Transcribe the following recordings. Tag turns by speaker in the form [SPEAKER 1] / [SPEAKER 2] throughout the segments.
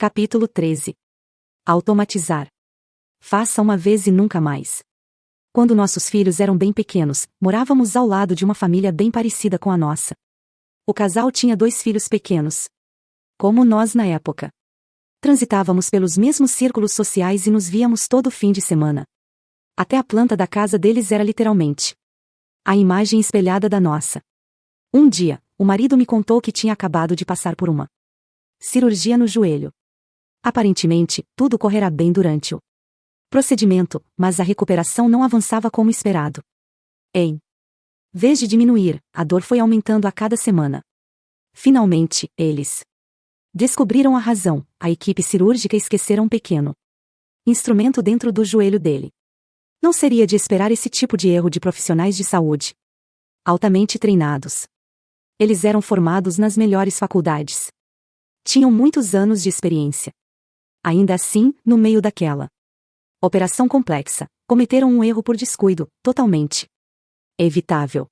[SPEAKER 1] Capítulo 13. Automatizar. Faça uma vez e nunca mais. Quando nossos filhos eram bem pequenos, morávamos ao lado de uma família bem parecida com a nossa. O casal tinha 2 filhos pequenos. Como nós na época. Transitávamos pelos mesmos círculos sociais e nos víamos todo fim de semana. Até a planta da casa deles era literalmente a imagem espelhada da nossa. Um dia, o marido me contou que tinha acabado de passar por uma cirurgia no joelho. Aparentemente, tudo correrá bem durante o procedimento, mas a recuperação não avançava como esperado. Em vez de diminuir, a dor foi aumentando a cada semana. Finalmente, eles descobriram a razão: a equipe cirúrgica esquecera um pequeno instrumento dentro do joelho dele. Não seria de esperar esse tipo de erro de profissionais de saúde altamente treinados. Eles eram formados nas melhores faculdades. Tinham muitos anos de experiência. Ainda assim, no meio daquela operação complexa, cometeram um erro por descuido, totalmente evitável.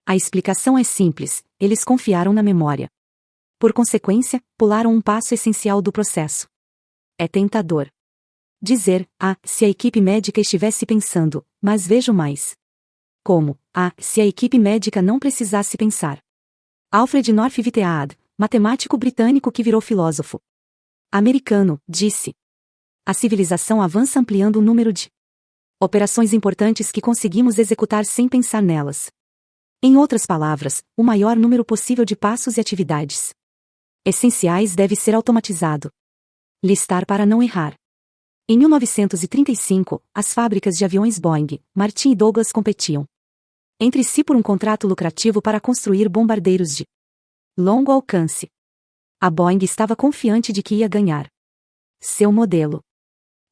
[SPEAKER 1] A explicação é simples: eles confiaram na memória. Por consequência, pularam um passo essencial do processo. É tentador dizer: se a equipe médica estivesse pensando, mas vejo mais. Como: se a equipe médica não precisasse pensar. Alfred North Whitehead, matemático britânico que virou filósofo americano, disse: a civilização avança ampliando o número de operações importantes que conseguimos executar sem pensar nelas. Em outras palavras, o maior número possível de passos e atividades essenciais deve ser automatizado. Listar para não errar. Em 1935, as fábricas de aviões Boeing, Martin e Douglas competiam entre si por um contrato lucrativo para construir bombardeiros de longo alcance. A Boeing estava confiante de que ia ganhar. Seu modelo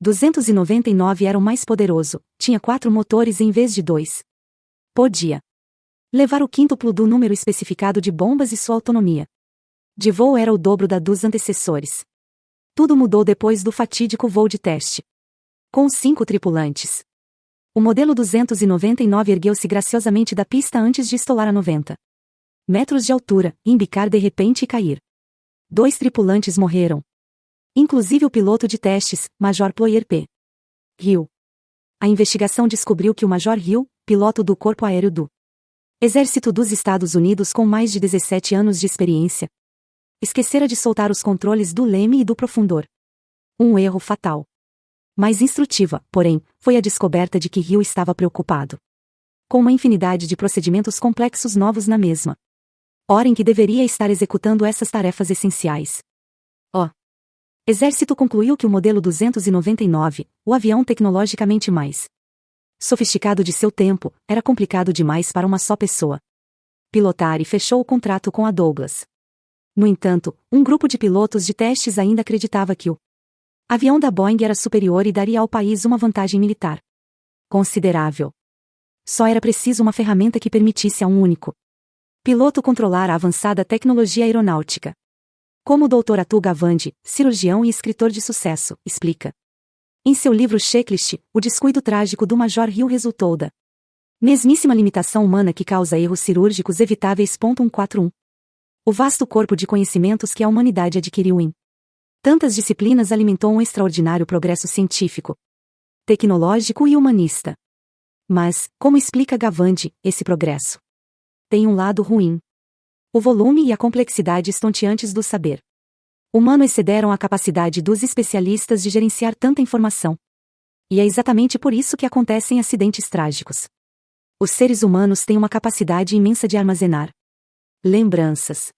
[SPEAKER 1] 299 era o mais poderoso, tinha 4 motores em vez de 2. Podia levar o quíntuplo do número especificado de bombas e sua autonomia de voo era o dobro da dos antecessores. Tudo mudou depois do fatídico voo de teste. Com 5 tripulantes. O modelo 299 ergueu-se graciosamente da pista antes de estolar a 90 metros de altura, embicar de repente e cair. 2 tripulantes morreram. Inclusive o piloto de testes, Major Ployer P. Hill. A investigação descobriu que o Major Hill, piloto do Corpo Aéreo do Exército dos Estados Unidos com mais de 17 anos de experiência, esquecera de soltar os controles do leme e do profundor. Um erro fatal. Mais instrutiva, porém, foi a descoberta de que Hill estava preocupado com uma infinidade de procedimentos complexos novos na mesma hora em que deveria estar executando essas tarefas essenciais. O Exército concluiu que o modelo 299, o avião tecnologicamente mais sofisticado de seu tempo, era complicado demais para uma só pessoa pilotar e fechou o contrato com a Douglas. No entanto, um grupo de pilotos de testes ainda acreditava que o avião da Boeing era superior e daria ao país uma vantagem militar considerável. Só era preciso uma ferramenta que permitisse a um único piloto controlar a avançada tecnologia aeronáutica. Como o Dr. Atul Gawande, cirurgião e escritor de sucesso, explica em seu livro Checklist, o descuido trágico do Major Hill resultou da mesmíssima limitação humana que causa erros cirúrgicos evitáveis. 141. O vasto corpo de conhecimentos que a humanidade adquiriu em tantas disciplinas alimentou um extraordinário progresso científico, tecnológico e humanista. Mas, como explica Gawande, esse progresso tem um lado ruim. O volume e a complexidade estonteantes do saber humano excederam a capacidade dos especialistas de gerenciar tanta informação. E é exatamente por isso que acontecem acidentes trágicos. Os seres humanos têm uma capacidade imensa de armazenar lembranças.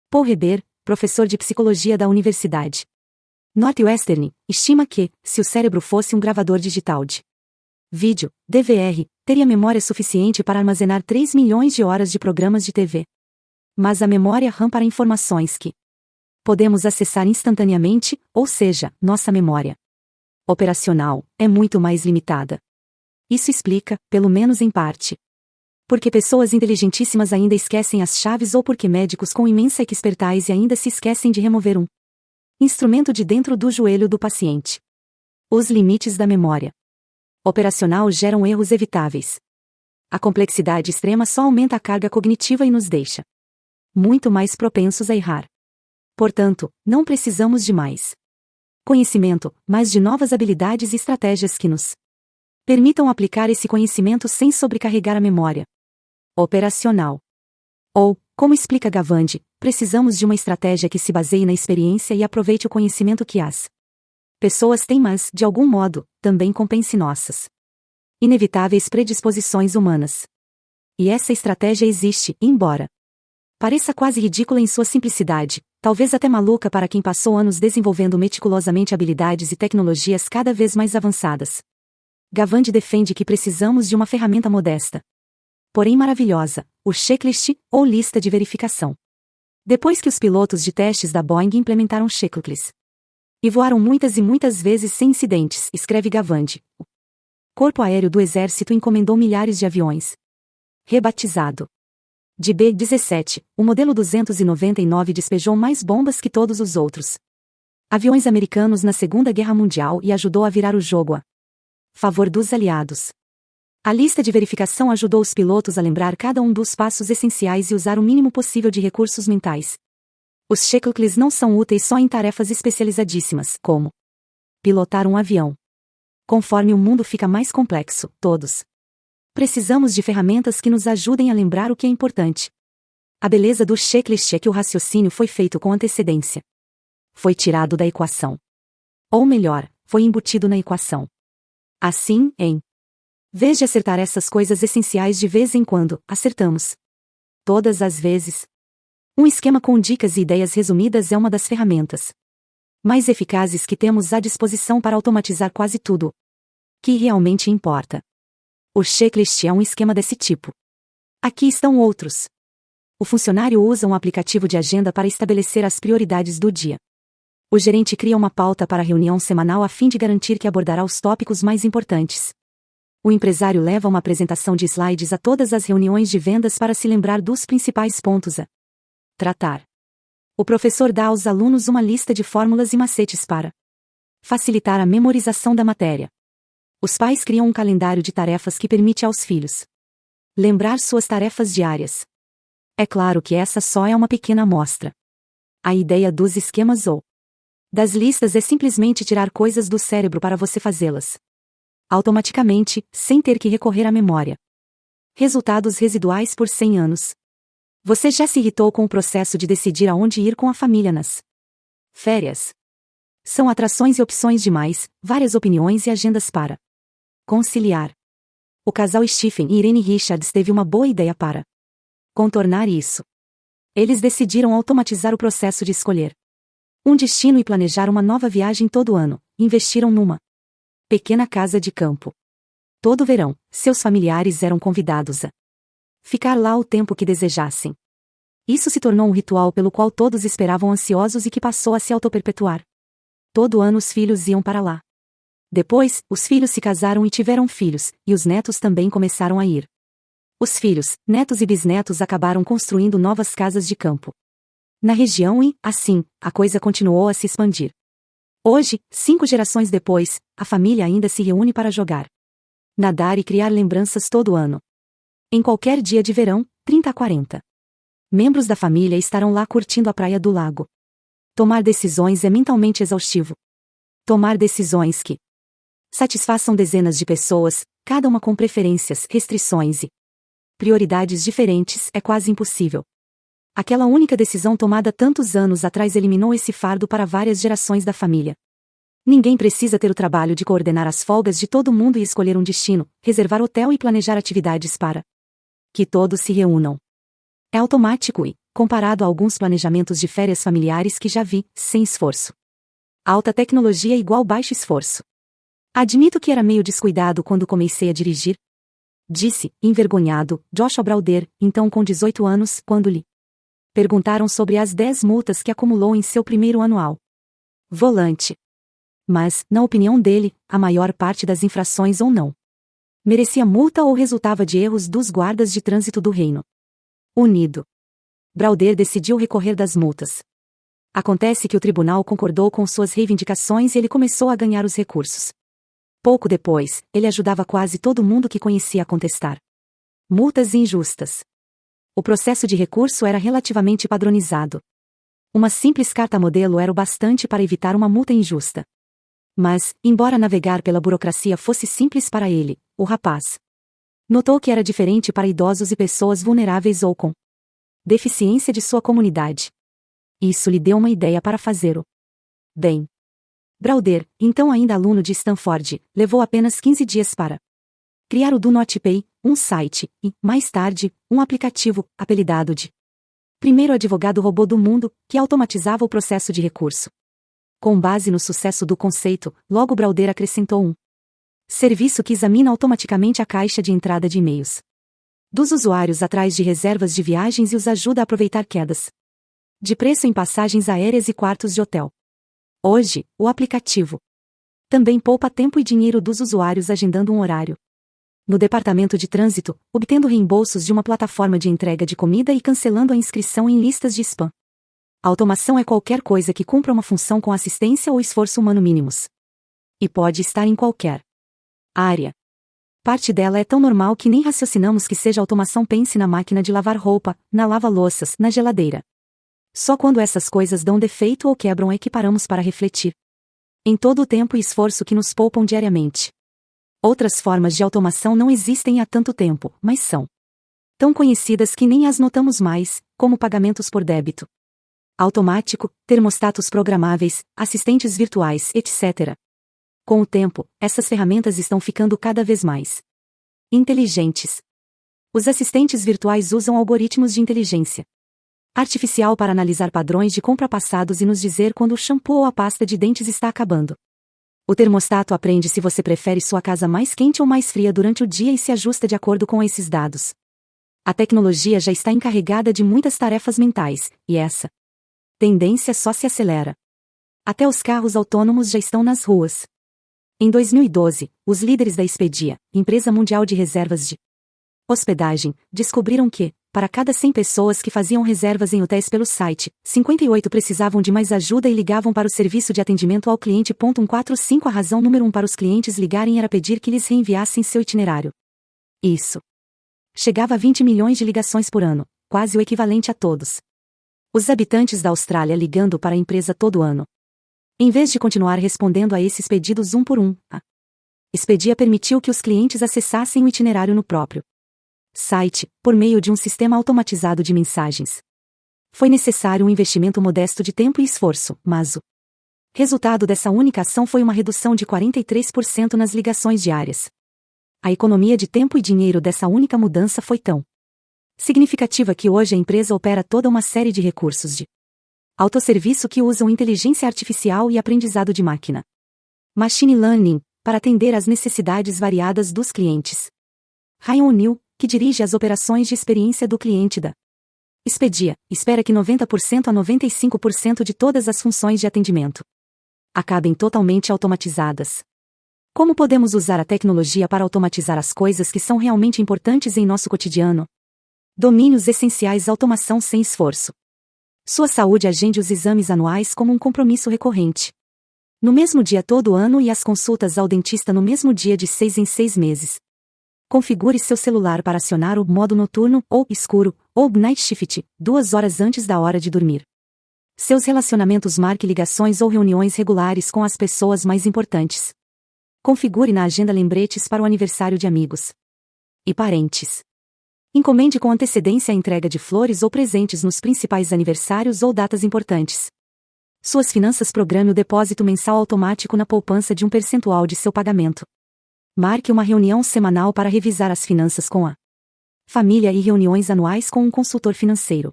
[SPEAKER 1] Paul Reber, professor de psicologia da Universidade Northwestern, estima que, se o cérebro fosse um gravador digital de vídeo, DVR, teria memória suficiente para armazenar 3 milhões de horas de programas de TV. Mas a memória RAM para informações que podemos acessar instantaneamente, ou seja, nossa memória operacional, é muito mais limitada. Isso explica, pelo menos em parte, porque pessoas inteligentíssimas ainda esquecem as chaves ou porque médicos com imensa expertise ainda se esquecem de remover um instrumento de dentro do joelho do paciente. Os limites da memória operacional geram erros evitáveis. A complexidade extrema só aumenta a carga cognitiva e nos deixa muito mais propensos a errar. Portanto, não precisamos de mais conhecimento, mas de novas habilidades e estratégias que nos permitam aplicar esse conhecimento sem sobrecarregar a memória operacional. Ou, como explica Gavandi, precisamos de uma estratégia que se baseie na experiência e aproveite o conhecimento que as pessoas têm, mas, de algum modo, também compense nossas inevitáveis predisposições humanas. E essa estratégia existe, embora pareça quase ridícula em sua simplicidade, talvez até maluca para quem passou anos desenvolvendo meticulosamente habilidades e tecnologias cada vez mais avançadas. Gavandi defende que precisamos de uma ferramenta modesta, porém maravilhosa, o checklist, ou lista de verificação. Depois que os pilotos de testes da Boeing implementaram checklists e voaram muitas e muitas vezes sem incidentes, escreve Gavandi, o Corpo Aéreo do Exército encomendou milhares de aviões. Rebatizado de B-17, o modelo 299 despejou mais bombas que todos os outros aviões americanos na Segunda Guerra Mundial e ajudou a virar o jogo a favor dos aliados. A lista de verificação ajudou os pilotos a lembrar cada um dos passos essenciais e usar o mínimo possível de recursos mentais. Os checklists não são úteis só em tarefas especializadíssimas, como pilotar um avião. Conforme o mundo fica mais complexo, todos precisamos de ferramentas que nos ajudem a lembrar o que é importante. A beleza do checklist é que o raciocínio foi feito com antecedência. Foi tirado da equação. Ou melhor, foi embutido na equação. Assim, em vez de acertar essas coisas essenciais de vez em quando, acertamos todas as vezes. Um esquema com dicas e ideias resumidas é uma das ferramentas mais eficazes que temos à disposição para automatizar quase tudo que realmente importa. O checklist é um esquema desse tipo. Aqui estão outros. O funcionário usa um aplicativo de agenda para estabelecer as prioridades do dia. O gerente cria uma pauta para a reunião semanal a fim de garantir que abordará os tópicos mais importantes. O empresário leva uma apresentação de slides a todas as reuniões de vendas para se lembrar dos principais pontos a tratar. O professor dá aos alunos uma lista de fórmulas e macetes para facilitar a memorização da matéria. Os pais criam um calendário de tarefas que permite aos filhos lembrar suas tarefas diárias. É claro que essa só é uma pequena amostra. A ideia dos esquemas ou das listas é simplesmente tirar coisas do cérebro para você fazê-las automaticamente, sem ter que recorrer à memória. Resultados residuais por 100 anos. Você já se irritou com o processo de decidir aonde ir com a família nas férias? São atrações e opções demais, várias opiniões e agendas para conciliar. O casal Stephen e Irene Richards teve uma boa ideia para contornar isso. Eles decidiram automatizar o processo de escolher um destino e planejar uma nova viagem todo ano. Investiram numa pequena casa de campo. Todo verão, seus familiares eram convidados a ficar lá o tempo que desejassem. Isso se tornou um ritual pelo qual todos esperavam ansiosos e que passou a se autoperpetuar. Todo ano os filhos iam para lá. Depois, os filhos se casaram e tiveram filhos, e os netos também começaram a ir. Os filhos, netos e bisnetos acabaram construindo novas casas de campo na região e, assim, a coisa continuou a se expandir. Hoje, 5 gerações depois, a família ainda se reúne para jogar, nadar e criar lembranças todo ano. Em qualquer dia de verão, 30 a 40 membros da família estarão lá curtindo a praia do lago. Tomar decisões é mentalmente exaustivo. Tomar decisões que satisfaçam dezenas de pessoas, cada uma com preferências, restrições e prioridades diferentes, é quase impossível. Aquela única decisão tomada tantos anos atrás eliminou esse fardo para várias gerações da família. Ninguém precisa ter o trabalho de coordenar as folgas de todo mundo e escolher um destino, reservar hotel e planejar atividades para que todos se reúnam. É automático e, comparado a alguns planejamentos de férias familiares que já vi, sem esforço. Alta tecnologia igual baixo esforço. Admito que era meio descuidado quando comecei a dirigir. Disse, envergonhado, Joshua Browder, então com 18 anos, quando lhe perguntaram sobre as 10 multas que acumulou em seu primeiro anual volante. Mas, na opinião dele, a maior parte das infrações ou não merecia multa ou resultava de erros dos guardas de trânsito do Reino Unido. Browder decidiu recorrer das multas. Acontece que o tribunal concordou com suas reivindicações e ele começou a ganhar os recursos. Pouco depois, ele ajudava quase todo mundo que conhecia a contestar multas injustas. O processo de recurso era relativamente padronizado. Uma simples carta-modelo era o bastante para evitar uma multa injusta. Mas, embora navegar pela burocracia fosse simples para ele, o rapaz notou que era diferente para idosos e pessoas vulneráveis ou com deficiência de sua comunidade. Isso lhe deu uma ideia para fazer o bem. Browder, então ainda aluno de Stanford, levou apenas 15 dias para criar o Do Not Pay, um site, e, mais tarde, um aplicativo, apelidado de primeiro advogado robô do mundo, que automatizava o processo de recurso. Com base no sucesso do conceito, logo Browder acrescentou um serviço que examina automaticamente a caixa de entrada de e-mails dos usuários atrás de reservas de viagens e os ajuda a aproveitar quedas de preço em passagens aéreas e quartos de hotel. Hoje, o aplicativo também poupa tempo e dinheiro dos usuários agendando um horário no departamento de trânsito, obtendo reembolsos de uma plataforma de entrega de comida e cancelando a inscrição em listas de spam. A automação é qualquer coisa que cumpra uma função com assistência ou esforço humano mínimos. E pode estar em qualquer área. Parte dela é tão normal que nem raciocinamos que seja automação. Pense na máquina de lavar roupa, na lava-louças, na geladeira. Só quando essas coisas dão defeito ou quebram é que paramos para refletir em todo o tempo e esforço que nos poupam diariamente. Outras formas de automação não existem há tanto tempo, mas são tão conhecidas que nem as notamos mais, como pagamentos por débito automático, termostatos programáveis, assistentes virtuais, etc. Com o tempo, essas ferramentas estão ficando cada vez mais inteligentes. Os assistentes virtuais usam algoritmos de inteligência artificial para analisar padrões de compra passados e nos dizer quando o shampoo ou a pasta de dentes está acabando. O termostato aprende se você prefere sua casa mais quente ou mais fria durante o dia e se ajusta de acordo com esses dados. A tecnologia já está encarregada de muitas tarefas mentais, e essa tendência só se acelera. Até os carros autônomos já estão nas ruas. Em 2012, os líderes da Expedia, empresa mundial de reservas de hospedagem, descobriram que, para cada 100 pessoas que faziam reservas em hotéis pelo site, 58 precisavam de mais ajuda e ligavam para o serviço de atendimento ao cliente. 145 A razão número 1 para os clientes ligarem era pedir que lhes reenviassem seu itinerário. Isso chegava a 20 milhões de ligações por ano, quase o equivalente a todos os habitantes da Austrália ligando para a empresa todo ano. Em vez de continuar respondendo a esses pedidos um por um, a Expedia permitiu que os clientes acessassem o itinerário no próprio site, por meio de um sistema automatizado de mensagens. Foi necessário um investimento modesto de tempo e esforço, mas o resultado dessa única ação foi uma redução de 43% nas ligações diárias. A economia de tempo e dinheiro dessa única mudança foi tão significativa que hoje a empresa opera toda uma série de recursos de autosserviço que usam inteligência artificial e aprendizado de máquina, machine learning, para atender às necessidades variadas dos clientes. Ryan O'Neill, que dirige as operações de experiência do cliente da Expedia, espera que 90% a 95% de todas as funções de atendimento acabem totalmente automatizadas. Como podemos usar a tecnologia para automatizar as coisas que são realmente importantes em nosso cotidiano? Domínios essenciais: automação sem esforço. Sua saúde: agende os exames anuais como um compromisso recorrente. No mesmo dia todo ano e as consultas ao dentista no mesmo dia de 6 em 6 meses. Configure seu celular para acionar o modo noturno, ou escuro, ou night shift, 2 horas antes da hora de dormir. Seus relacionamentos: marque ligações ou reuniões regulares com as pessoas mais importantes. Configure na agenda lembretes para o aniversário de amigos e parentes. Encomende com antecedência a entrega de flores ou presentes nos principais aniversários ou datas importantes. Suas finanças: programe o depósito mensal automático na poupança de 1% de seu pagamento. Marque uma reunião semanal para revisar as finanças com a família e reuniões anuais com um consultor financeiro.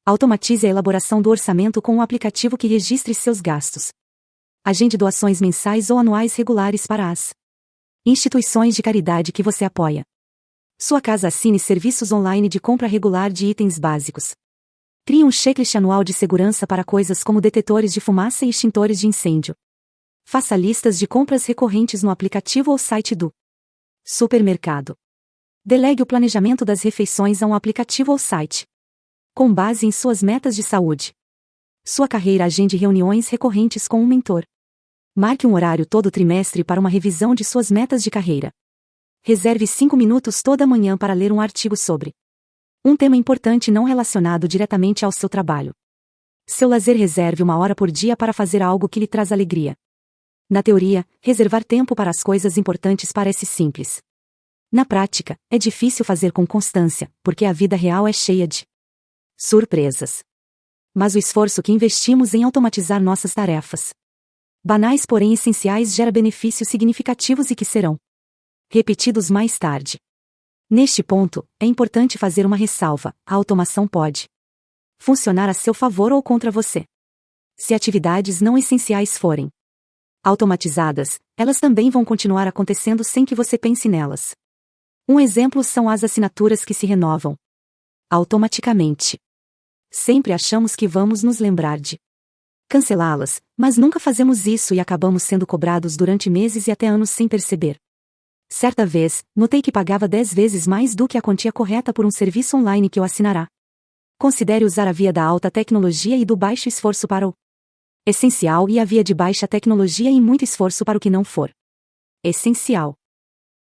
[SPEAKER 1] Automatize a elaboração do orçamento com um aplicativo que registre seus gastos. Agende doações mensais ou anuais regulares para as instituições de caridade que você apoia. Sua casa: assine serviços online de compra regular de itens básicos. Crie um checklist anual de segurança para coisas como detetores de fumaça e extintores de incêndio. Faça listas de compras recorrentes no aplicativo ou site do supermercado. Delegue o planejamento das refeições a um aplicativo ou site, com base em suas metas de saúde. Sua carreira: agende reuniões recorrentes com um mentor. Marque um horário todo trimestre para uma revisão de suas metas de carreira. Reserve 5 minutos toda manhã para ler um artigo sobre um tema importante não relacionado diretamente ao seu trabalho. Seu lazer: reserve 1 hora por dia para fazer algo que lhe traz alegria. Na teoria, reservar tempo para as coisas importantes parece simples. Na prática, é difícil fazer com constância, porque a vida real é cheia de surpresas. Mas o esforço que investimos em automatizar nossas tarefas, banais porém essenciais, gera benefícios significativos e que serão repetidos mais tarde. Neste ponto, é importante fazer uma ressalva: a automação pode funcionar a seu favor ou contra você. Se atividades não essenciais forem automatizadas, elas também vão continuar acontecendo sem que você pense nelas. Um exemplo são as assinaturas que se renovam automaticamente. Sempre achamos que vamos nos lembrar de cancelá-las, mas nunca fazemos isso e acabamos sendo cobrados durante meses e até anos sem perceber. Certa vez, notei que pagava 10 vezes mais do que a quantia correta por um serviço online que eu assinará. Considere usar a via da alta tecnologia e do baixo esforço para o essencial e a via de baixa tecnologia e muito esforço para o que não for essencial.